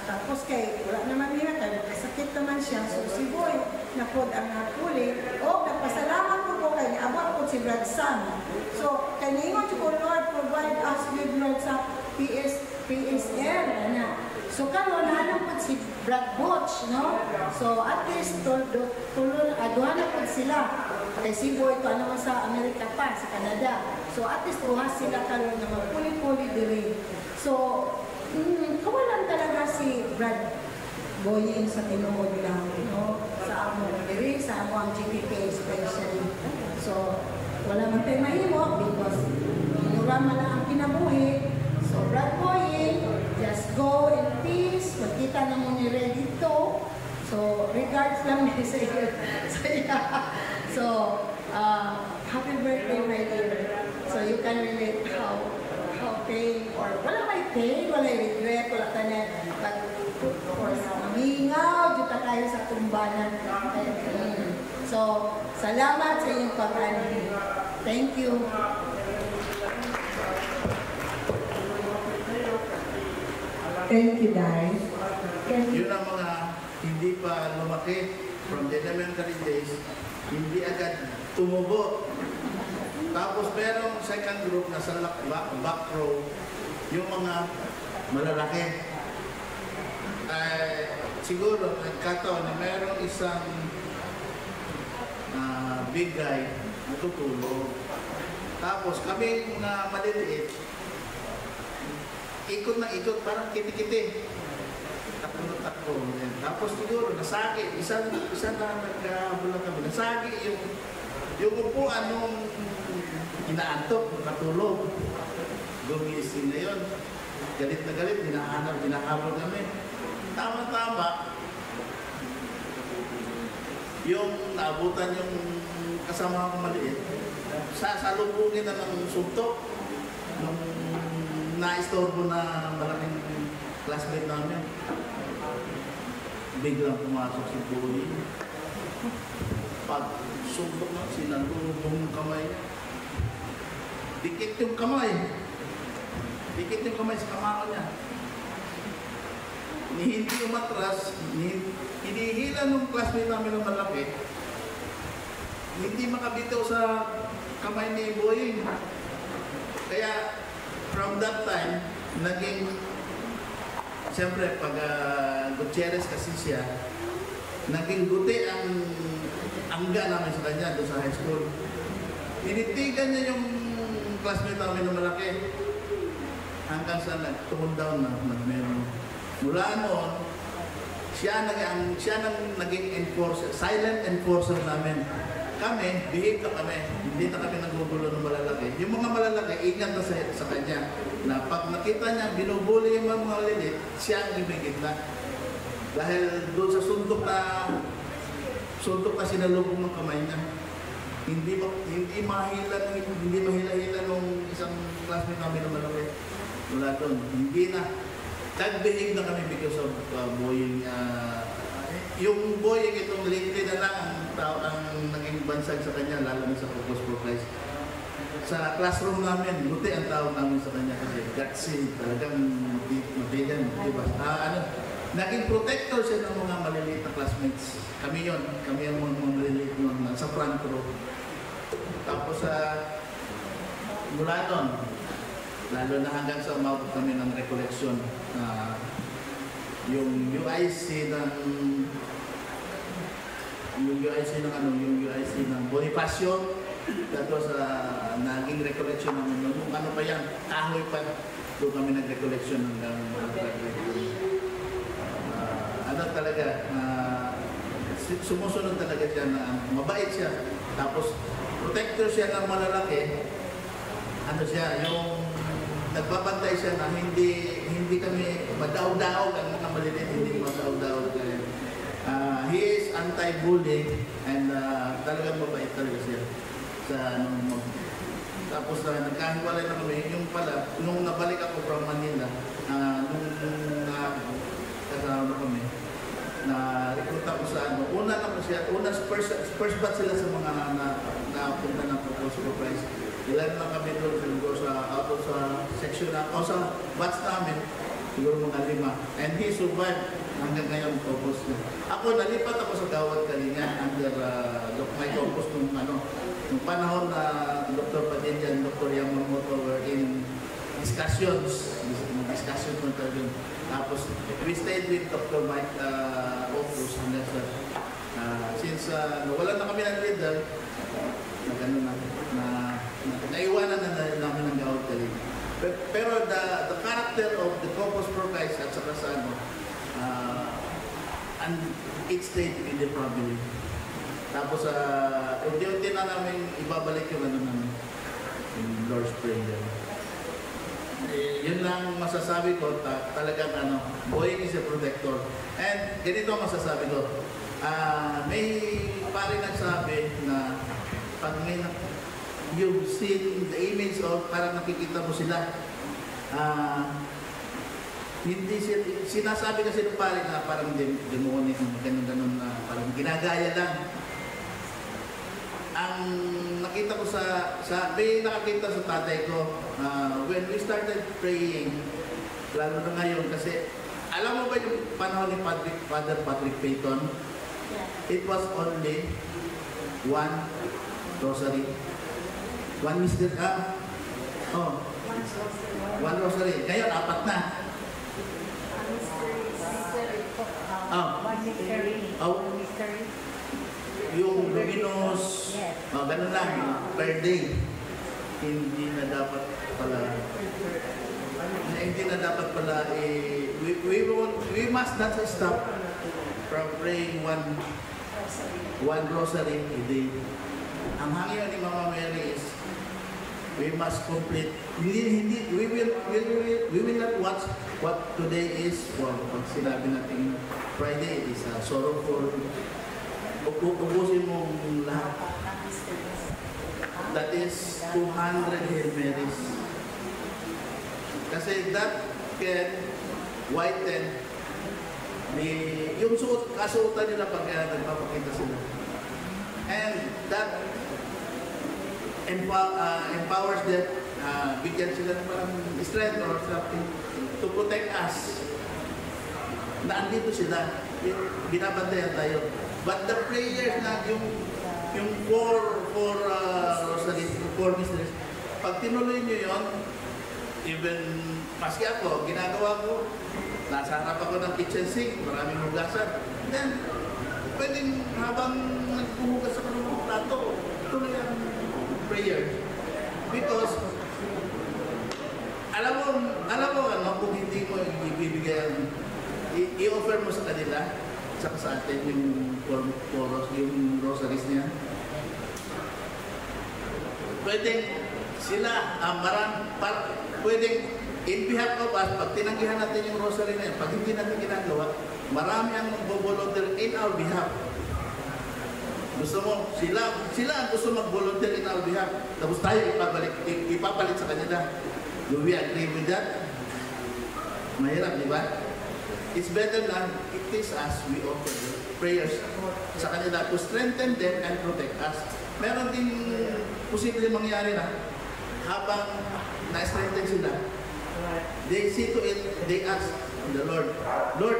Tapos kay, wala naman niya, kaya kasakit naman siya, so si Boy, napod ang napuli, nagpasalamat ko kay niabot ko si Brad Sam. So, kaningon ko, Lord, provide us with Lord sa PSL, So, karon nahanap po si Brad Butch, no? So, at least, aduhan na po sila. Kay si Boy, ito sa Amerika pa, sa Canada. So, at least, buhas sila karon na magpuli-puli diri. So, kawalan talaga si Brad Boying sa tinuod lang, no? Sa among diri, sa among GPK especially. So, wala man tayo mahimo because drama lang ang kinabuhi. So, Brad Boying, just go in peace. Magkita na mo ni Red dito. So, regards lang ni sa iyo. So, happy birthday, my dear. So, you can relate how pain, or wala may pain, wala regret, wala ka na, but, of course, mamingaw, dito tayo sa tumbanan. So, salamat sa inyong pag-ani. Thank you. Thank you, Dai. Yun ang mga hindi pa lumaki from the elementary days, hindi agad tumubo. Tapos merong second group na sa back row, yung mga malalaki. Siguro nagkataon na merong isang big guy natutulog. Tapos kami na maliliit, ikot na ikot, parang kiti-kiti. Takbo. Tapos siguro nasagi, isa na nagkabulang kami, nasagi yung upuan nung inaantok, nakatulog. Gumising na yun. Galit na galit, hinahabol kami. Tama-tama, yung naabutan yung kasama kong maliit, salubungin na ng suntok nung naistorbo na malaking classmate namin. Biglang pumasok si Boy. Pag suntok na, sinalubong yung kamay niya. Dikit yung kamay sa kamao niya. Hindi umatras, hinihila nung classmate namin ng malaki. Hindi makabitaw sa kamay ni Boying. Kaya from that time, naging, siyempre pag Gutierrez kasi siya, naging guti ang angga namin sa kanya doon sa high school. Tinitigan niya yung classmate namin na malaki hanggang sa nag-tone down na meron. Mula noon, siya naging enforcer, silent enforcer namin. Kami, behave na kami. Hindi na kami nagbubulo ng malalaki. Yung mga malalaki, ingat na sa kanya. Na pag nakita niya, binubuli yung mga lilit, siya ang ibigit na. Dahil doon sa suntok na sinalubong ng kamay niya. Hindi mahila nung isang classmate namin na malaki. Wala doon. Hindi na. Nag-behave na kami because of Boying. Yung Boying, itong lately na lang ang naging bansag sa kanya, lalo na sa Corpus Christi. Sa classroom namin, buti ang tawag namin sa kanya kasi gutsy, talagang mabigan, diba? Naging protector siya ng mga maliliit na classmates. Kami ang mga maliliit nun, sa front row. Tapos mula doon, lalo na hanggang sa umabot kami ng recollection, yung UIC ng Bonifacio, that was naging recollection namin noon. Kung ano pa yan, kahoy pa, doon kami nag-recollection hanggang talaga, sumusunod talaga siya na mabait siya. Tapos, protector siya ng malalaki. Yung nagbabantay siya na hindi kami madaw-daw ang mga maliliit, hindi madaw-daw. He is anti-bullying and talagang mabait talaga siya. Tapos nagkahiwalay na kami, nung nabalik ako from Manila, nung kasama kami, na-recruit ako sa first batch sila sa mga napunta ng Corpus Christi. Ilan lang kami doon siguro out of sa section o sa batch namin, siguro mga 5. And he survived hanggang ngayon Corpus. Ako, nalipat ako sa Gawad Kalinga under my Corpus nung panahon na Dr. Padilla and Dr. Yamamoto were in discussions mo talaga. Tapos, we stayed with Dr. Mike Opus hanggang sa since wala na kami ng leader, naiwanan na namin ng Gawad Kalinga. Pero the character of the Corpus Christi at saka sa and it stayed in the family. Tapos unti-unti na namin ibabalik yung namin, yung Lord's Prayer. Yun lang masasabi ko, talagang Boeing is a protector. And ganito ang masasabi ko. May pare nagsabi na pag may you've seen the image of parang nakikita mo sila. Hindi sinasabi kasi ng pare na parang demonic, ganun na parang ginagaya lang. Ang nakita ko may nakakita sa tatay ko when we started praying, lalo na ngayon kasi alam mo ba yung panahon ni Father Patrick Payton? It was only one rosary. One mystery. One rosary. Ngayon, 4 na. Yung luminous, ganun lang, per day. Hindi na dapat pala, we must not stop from praying one rosary a day. Ang hangin ni Mama Mary is, we must complete. We will not watch what today is. Pag sinabi natin Friday is sorrowful. Ubusin mo lahat. That is 200 Hail Marys. Kasi that can whiten yung kasuotan nila pag nagpapakita sila. And that empowers them, bigyan sila ng parang strength or something to protect us. Na andito sila, binabantayan tayo. But the prayers na yung for rosary, for mysteries, pag tinuloy nyo yun, even maski ako, ginagawa ko, nasa harap ako ng kitchen sink, maraming hugasan. Then, pwedeng habang nagpuhugas ako ng plato, tuloy ang prayer. Because, alam mo kung hindi mo ibibigay, i-offer mo sa kanila, saka sa atin yung yung rosaries niya. Pwedeng sila, pwedeng in behalf of us, pag tinanggihan natin yung rosary na yan, pag hindi natin ginagawa, marami ang mag-volunteer in our behalf. Gusto mo, sila ang gusto mag-volunteer in our behalf. Tapos tayo ipapalit sa kanila. Do we agree with that? Mahirap, di ba? It's better na it is us, we offer prayers sa kanila to strengthen them and protect us. Meron din posible mangyari na habang na-strengthen sila, they see to it, they ask the Lord,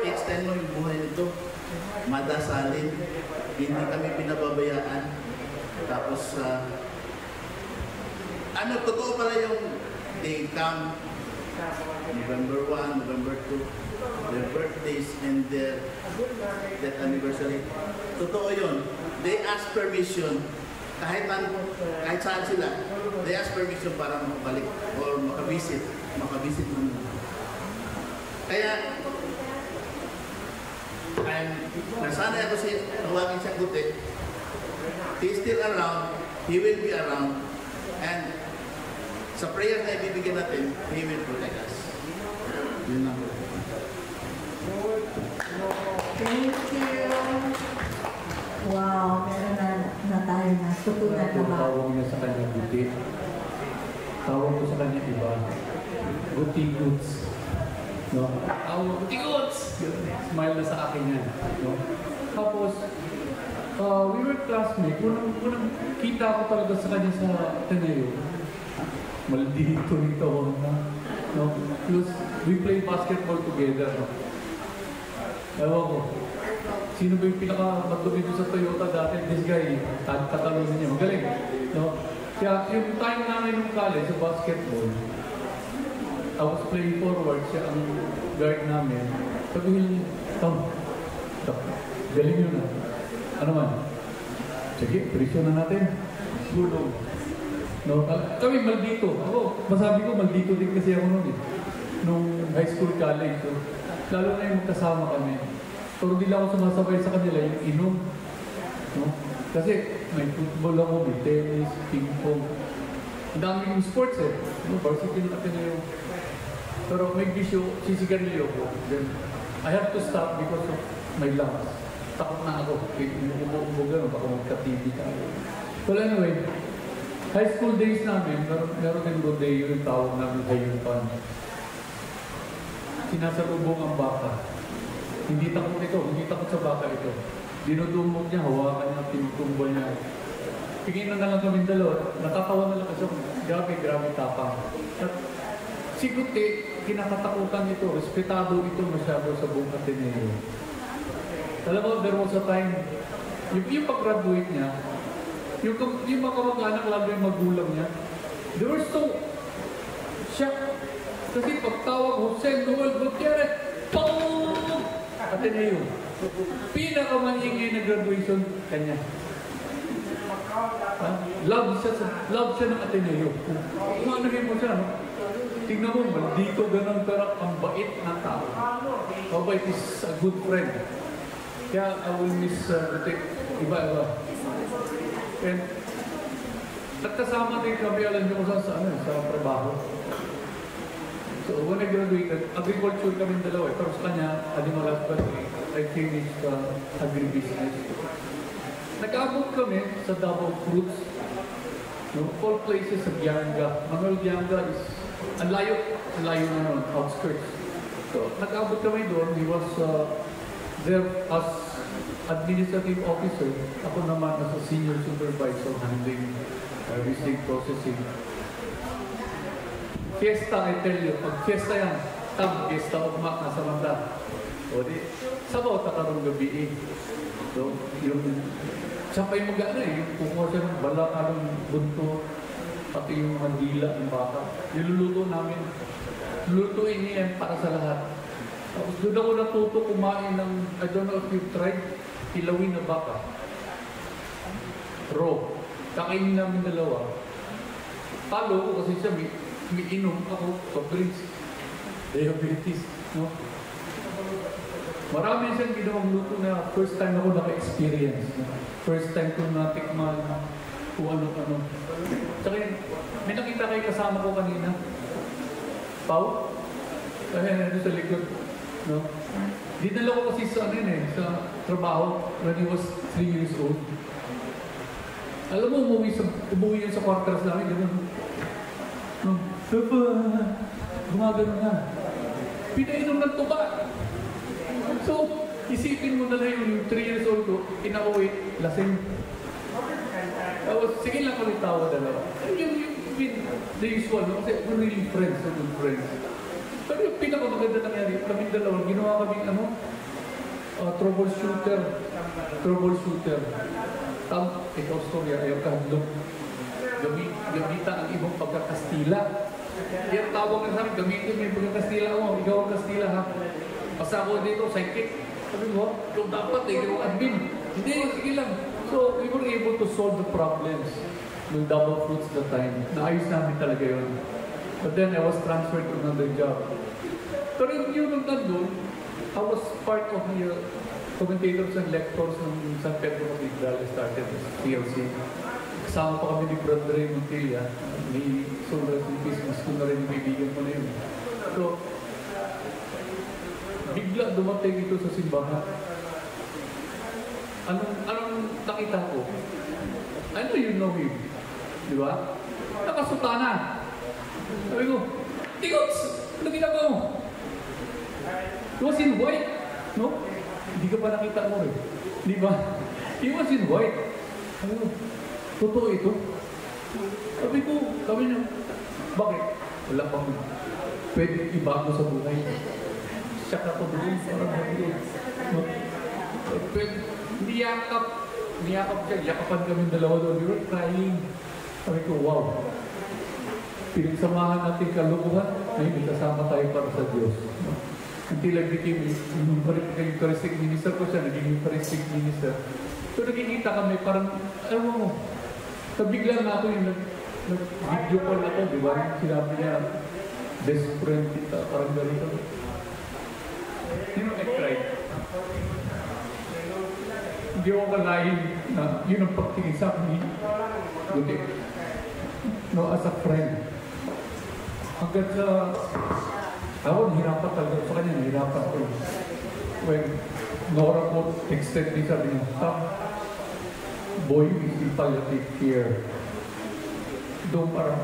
extend mo yung buhay nito. Madasalin, hindi kami pinababayaan. Tapos, totoo pala yung they come November 1, November 2, their birthdays and their death anniversary. Totoo yun. They ask permission, kahit saan sila, they ask permission para makabalik or makabisit mo. Kaya, nasanay ako tawagin siya Gute. He's still around, he will be around, and sa prayer na ibibigyan natin, he will protect us. Yun lang. Thank you. Wow, meron na tayo na. Tutunan na ba? Tawag niya sa kanya Guti. Tawag ko sa kanya iba. Guti Goods. No? Tawag Guti Goods! Smile na sa akin yan. No? Tapos, we were classmates. Unang kita ko talaga sa kanya sa Ateneo. Maldito nito. No? Plus, we play basketball together. No? Ewan ko. Sino ba yung pinaka-matumi sa Toyota dati? This guy, katalunan niya. Magaling. No? Kaya yung time namin nung college sa basketball, I was playing forward, siya ang guard namin. Sabihin, Tom, galing yun na. Ano man? Sige, presyo na natin. Gulong. No? Kami maldito. Ako, masabi ko, maldito din kasi ako noon eh. Nung high school, college. So, lalo na yung magkasama kami. Pero hindi lang ako sumasabay sa kanila yung inom. No? Kasi may football ako, may tennis, ping-pong. Ang dami yung sports eh. No? Varsity na yung Pero may bisyo, sisigarilyo ko. Then, I have to stop because of my lungs. Takot na ako. Umuubo gano'n, baka magka-TB ka. Well, anyway, high school days namin, meron din rodeo yung tawag namin hayupan. Sinasalubong ang baka. Hindi takot ito, hindi takot sa baka ito. Dinudumog niya, hawakan niya, tinutumbol niya. Tingin na lang kami dalawa, natatawa na lang kasi grabe tapang. At si Guti, kinakatakutan ito, respetado ito masyado sa buong Ateneo. Alam mo, there was a time, yung pag-graduate niya, yung mga kamag-anak, lalo yung magulang niya, they were so shocked. Kasi pagtawag, Jose Noel Gutierrez, POOM! Ateneo. Pinakamaningay na graduation, kanya. Love siya ng Ateneo. Kung ano mo siya, no? Tingnan mo, maldito ganun, pero ang bait na tao. Mabait is a good friend. Kaya I will miss iba-iba. And nagkasama din kami, alam niyo ko sa trabaho. So when I graduated, agriculture kami dalawa. Pero sa kanya, animal husbandry, I finished agribusiness. Nag-abot kami sa Davao Fruits. No? All places sa Bianga. Manuel Bianga is ang layo na nun, outskirts. So nag-abot kami doon. He was there as administrative officer. Ako naman as a senior supervisor handling receipt processing. Fiesta, I tell you, pag fiesta yan, fiesta ugma nasa manda. O di, sabaw takarong gabi eh. So, yung siya pa yung mag-ano eh, yung kukuha siya ng bala, bunto, pati yung mandila ng baka. Niluluto namin. Lutuin niya yan para sa lahat. Tapos doon ako natuto kumain ng, I don't know if you've tried, kilawin na baka. Raw. Kakainin namin dalawa. Talo ko kasi siya, may inom ako, soft drinks. Diabetes, no? Marami siyang ginawang luto na first time ako naka-experience. First time ko natikman kung ano-ano. Tsaka may nakita kayo kasama ko kanina. Pau? Kaya sa likod. No? Dinala ko kasi sa sa trabaho when he was 3 years old. Alam mo, umuwi yan sa quarters namin. Gano'n. No? Papa! Gumagano na. Pinainom ng tuba. So, isipin mo na lang yung 3 years old ko, pinauwi, lasing. Tapos, sige lang ulit tawa dalawa. Yung the usual, no? Kasi we're really friends, so good friends. Pero yung pinakamaganda nangyari, kaming dalawa, ginawa kaming troubleshooter. Ikaw story, ayaw kahadlok. Gamita ang ibang pagkakastila. Yan tawag na sa amin, gamitin mo yung pagkakastila mo, ikaw ang kastila ha. Basta ako dito, psychic. Sabi mo, ikaw dapat ikaw admin. Hindi, sige lang. So, we were able to solve the problems ng Davao Fruits that time. Naayos namin talaga yun. But then, I was transferred to another job. Pero yung nandun, I was part of the commentators and lectors ng San Pedro Cathedral. I started as PLC. Kasama pa kami ni Brother Ray Montilla, ni Solar Peace, mas ko na rin yung kaibigan ko na yun. So, bigla dumating ito sa simbahan. Anong nakita ko? I know you know him. Di ba? Nakasutana. Sabi ko, Tigots! Ano ginagawa mo? He was in white. No? Hindi ka pa nakita mo eh. Di ba? He was in white. Sabi ko, totoo ito? Sabi niya, bakit? Wala pang pwede ibago sa buhay. Siya ka pa doon, parang doon. Niyakap siya, yakapan kami dalawa doon. We were crying. Sabi ko, wow. Pinagsamahan natin kalukuhan, ay kasama tayo para sa Diyos. Until I became Eucharistic minister ko siya, naging Eucharistic minister. So nagkikita kami, parang, alam mo, nabigla na ako yung nag-video call ako, di ba? Sinabi niya, best friend kita, parang ganito. I cried. Hindi ako kalahin na yun ang pagtingin sa akin ni Guti. No, as a friend. Hanggang sa Ako, nahirapan talaga sa kanya, nahirapan ko. When Nora po texted me, sabi niya, boy, is in palliative care. Doon parang,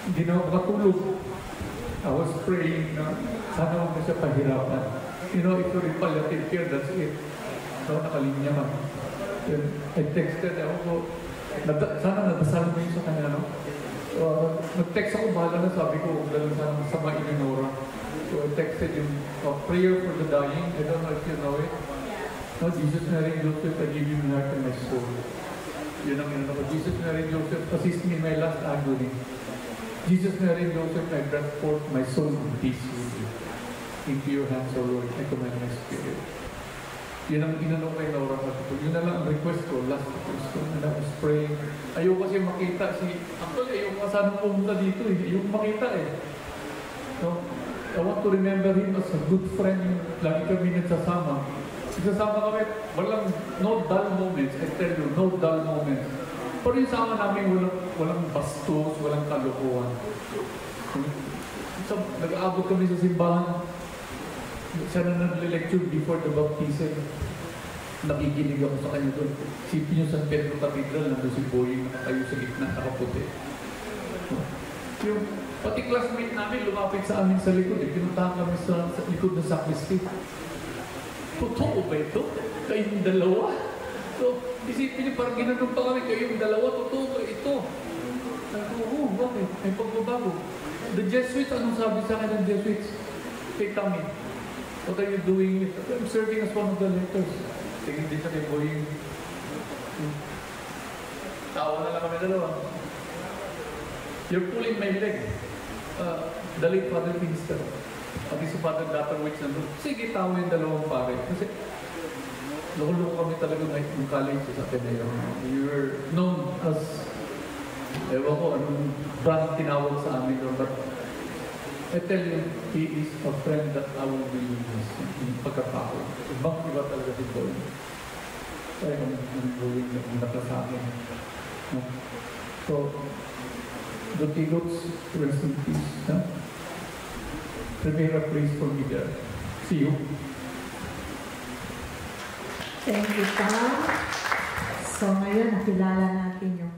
hindi na ako makatulog. I was praying na sana huwag na siya pahirapan. You know, if you're in palliative care, that's it. So, nakalinya man. I texted ako, sana nadasal mo yun sa kanya, no? Nag-text ako, bahala na, sabi ko, huwag lang sana masama ni Nora. So I texted yung prayer for the dying. I don't know if you know it. No, Jesus, Mary, Joseph, I give you my heart and my soul. Yun ang inano ko. Jesus, Mary, Joseph, assist me in my last agony. Jesus, Mary, Joseph, I grant forth my soul in peace with you. Into your hands, O Lord, I commend my spirit. Yun ang inano kay Laura. Yun na lang ang request ko, last request ko. And I was praying. Ayaw kasi makita actually, ayaw ka sana pumunta dito eh. Ayaw makita eh. So, I want to remember him as a good friend. Lagi kami nagsasama. Nagsasama kami, no dull moments. I tell you, no dull moments. Pero yung sama namin, walang bastos, walang kalokohan. So, nag-aabot kami sa simbahan. Siya na nag-lecture before the baptism. Nakikinig ako sa kanya doon. Sipin yung San Pedro Cathedral, nandun si Boy, nakatayo sa gitna, nakaputi. Yung pati classmate namin, lumapit sa amin sa likod. Pinuntahan kami sa likod ng sacristy. Totoo ba ito? Kayong dalawa? So, isipin niyo, parang ginanong pa kami, kayong dalawa, totoo ba ito? Sabi ko, bakit? May pagbabago. The Jesuits, anong sabi sa akin ng Jesuits? Hey, Tommy, what are you doing? I'm serving as one of the lectors. Tingin din sa kay Boy. Tawa na lang kami dalawa. You're pulling my leg. The late Father Minister. Pati si Father Gatterwitz nandun. Sige, tawa yung dalawang pare. Kasi loko-loko kami talaga ng college sa Ateneo. You're known as, ewan ko, anong brand tinawag sa amin doon. But I tell you, he is a friend that I will be in pagkatao. Ibang iba talaga si Boy. Kaya ang Boy na nakasa akin. So, the Tigots, rest in peace. Prepare a place for me there. See you. Thank you, Tom. So, ngayon, nakilala natin yung